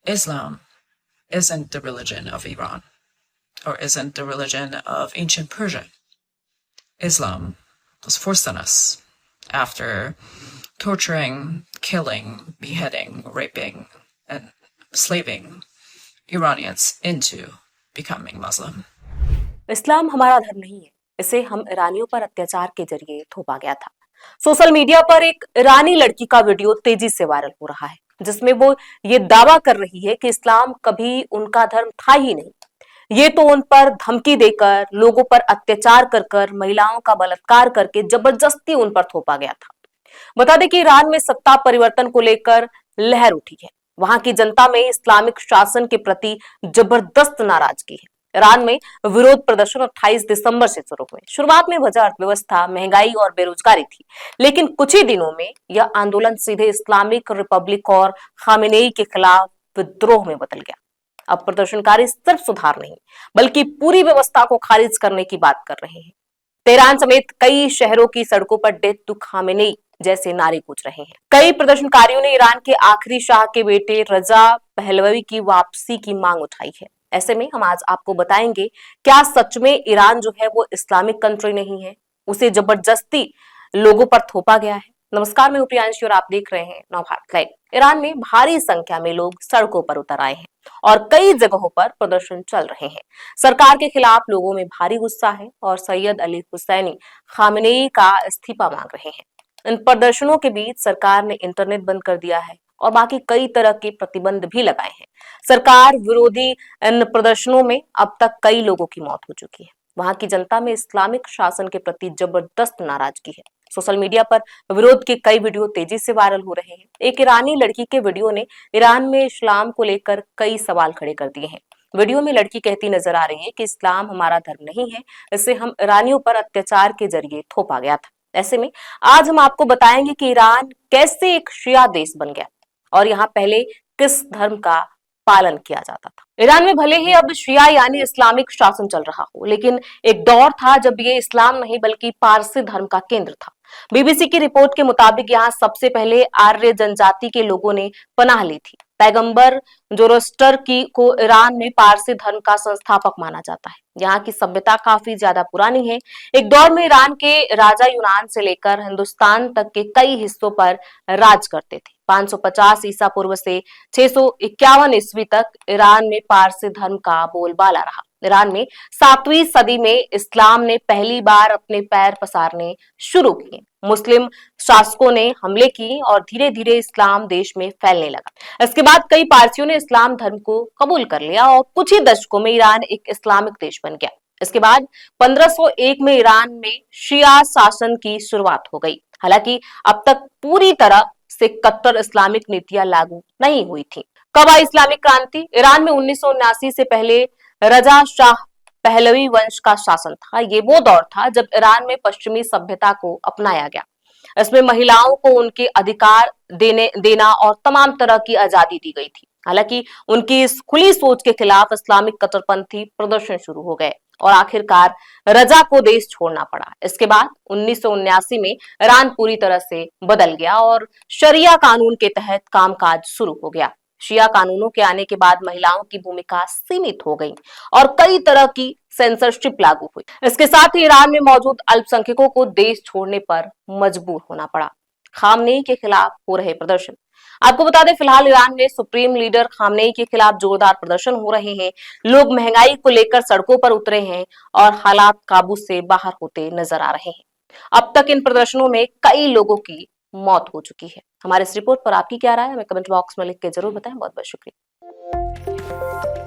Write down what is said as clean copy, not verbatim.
Islam isn't the religion of Iran, or isn't the religion of ancient Persia. Islam was forced on us after torturing, killing, beheading, raping, and slaving Iranians into becoming Muslim. इस्लाम हमारा धर्म नहीं है, इसे हम ईरानियों पर अत्याचार के जरिए थोपा गया था। सोशल मीडिया पर एक ईरानी लड़की का वीडियो तेजी से वायरल हो रहा है, जिसमें वो ये दावा कर रही है कि इस्लाम कभी उनका धर्म था ही नहीं। ये तो उन पर धमकी देकर, लोगों पर अत्याचार कर कर, महिलाओं का बलात्कार करके जबरदस्ती उन पर थोपा गया था। बता दें कि ईरान में सत्ता परिवर्तन को लेकर लहर उठी है। वहां की जनता में इस्लामिक शासन के प्रति जबरदस्त नाराजगी है। ईरान में विरोध प्रदर्शन 28 दिसंबर से शुरू हुए। शुरुआत में वजह अर्थव्यवस्था, महंगाई और बेरोजगारी थी, लेकिन कुछ ही दिनों में यह आंदोलन सीधे इस्लामिक रिपब्लिक और खामेनेई के खिलाफ विद्रोह में बदल गया। अब प्रदर्शनकारी सिर्फ सुधार नहीं, बल्कि पूरी व्यवस्था को खारिज करने की बात कर रहे हैं। तेहरान समेत कई शहरों की सड़कों पर डेथ टू खामेनेई जैसे नारे गूंज रहे हैं। कई प्रदर्शनकारियों ने ईरान के आखिरी शाह के बेटे रजा पहलवी की वापसी की मांग उठाई है। ऐसे में हम आज आपको बताएंगे, क्या सच में ईरान जो है वो इस्लामिक कंट्री नहीं है, उसे जबरदस्ती लोगों पर थोपा गया है। नमस्कार, मैं प्रियांशी और आप देख रहे हैं नवभारत लाइव। ईरान में भारी संख्या में लोग सड़कों पर उतर आए हैं और कई जगहों पर प्रदर्शन चल रहे हैं। सरकार के खिलाफ लोगों में भारी गुस्सा है और सैयद अली हुसैनी खामेनेई का इस्तीफा मांग रहे हैं। इन प्रदर्शनों के बीच सरकार ने इंटरनेट बंद कर दिया है और बाकी कई तरह के प्रतिबंध भी लगाए हैं। सरकार विरोधी इन प्रदर्शनों में अब तक कई लोगों की मौत हो चुकी है। वहां की जनता में इस्लामिक शासन के प्रति जबरदस्त नाराजगी है। सोशल मीडिया पर विरोध के कई वीडियो तेजी से वायरल हो रहे हैं। एक ईरानी लड़की के वीडियो ने ईरान में इस्लाम को लेकर कई सवाल खड़े कर दिए हैं। वीडियो में लड़की कहती नजर आ रही है कि इस्लाम हमारा धर्म नहीं है, इसे हम ईरानियों पर अत्याचार के जरिए थोपा गया था। ऐसे में आज हम आपको बताएंगे कि ईरान कैसे एक शिया देश बन गया और यहाँ पहले किस धर्म का पालन किया जाता था। ईरान में भले ही अब शिया यानी इस्लामिक शासन चल रहा हो, लेकिन एक दौर था जब ये इस्लाम नहीं बल्कि पारसी धर्म का केंद्र था। बीबीसी की रिपोर्ट के मुताबिक यहाँ सबसे पहले आर्य जनजाति के लोगों ने पनाह ली थी। पैगंबर जोरोस्टर की को ईरान में पारसी धर्म का संस्थापक माना जाता है। यहाँ की सभ्यता काफी ज्यादा पुरानी है। एक दौर में ईरान के राजा यूनान से लेकर हिंदुस्तान तक के कई हिस्सों पर राज करते थे। 550 ईसा पूर्व से 651 ईस्वी तक ईरान में पारसी धर्म का बोलबाला रहा। ईरान में 7वीं सदी में इस्लाम ने पहली बार अपने पैर पसारने शुरू किए। मुस्लिम शासकों ने हमले की और धीरे धीरे इस्लाम देश में फैलने लगा। इसके बाद कई पारसियों ने इस्लाम धर्म को कबूल कर लिया और कुछ ही दशकों में ईरान एक इस्लामिक देश बन गया। इसके बाद 1501 में ईरान में शिया शासन की शुरुआत हो गई। हालांकि अब तक पूरी तरह से कट्टर इस्लामिक नीतियां लागू नहीं हुई थी। कब आई इस्लामिक क्रांति? ईरान में 1979 से पहले रजा शाह पहलवी वंश का शासन था। ये वो दौर था जब ईरान में पश्चिमी सभ्यता को अपनाया गया। इसमें महिलाओं को उनके अधिकार देना और तमाम तरह की आजादी दी गई थी। हालांकि उनकी इस खुली सोच के खिलाफ इस्लामिक कट्टरपंथी प्रदर्शन शुरू हो गए और आखिरकार रजा को देश छोड़ना पड़ा। इसके बाद 1979 में ईरान पूरी तरह से बदल गया और शरिया कानून के तहत कामकाज शुरू हो गया। शिया कानूनों के आने के बाद महिलाओं की भूमिका सीमित हो गई और कई तरह की सेंसरशिप लागू हुई। इसके साथ ही ईरान में मौजूद अल्पसंख्यकों को देश छोड़ने पर मजबूर होना पड़ा। खामनेई के खिलाफ हो रहे प्रदर्शन। आपको बता दें, फिलहाल ईरान में सुप्रीम लीडर खामनेई के खिलाफ जोरदार प्रदर्शन हो रहे हैं। लोग महंगाई को लेकर सड़कों पर उतरे हैं और हालात काबू से बाहर होते नजर आ रहे हैं। अब तक इन प्रदर्शनों में कई लोगों की मौत हो चुकी है। हमारे इस रिपोर्ट पर आपकी क्या राय है, हमें कमेंट बॉक्स में लिख के जरूर बताएं। बहुत बहुत शुक्रिया।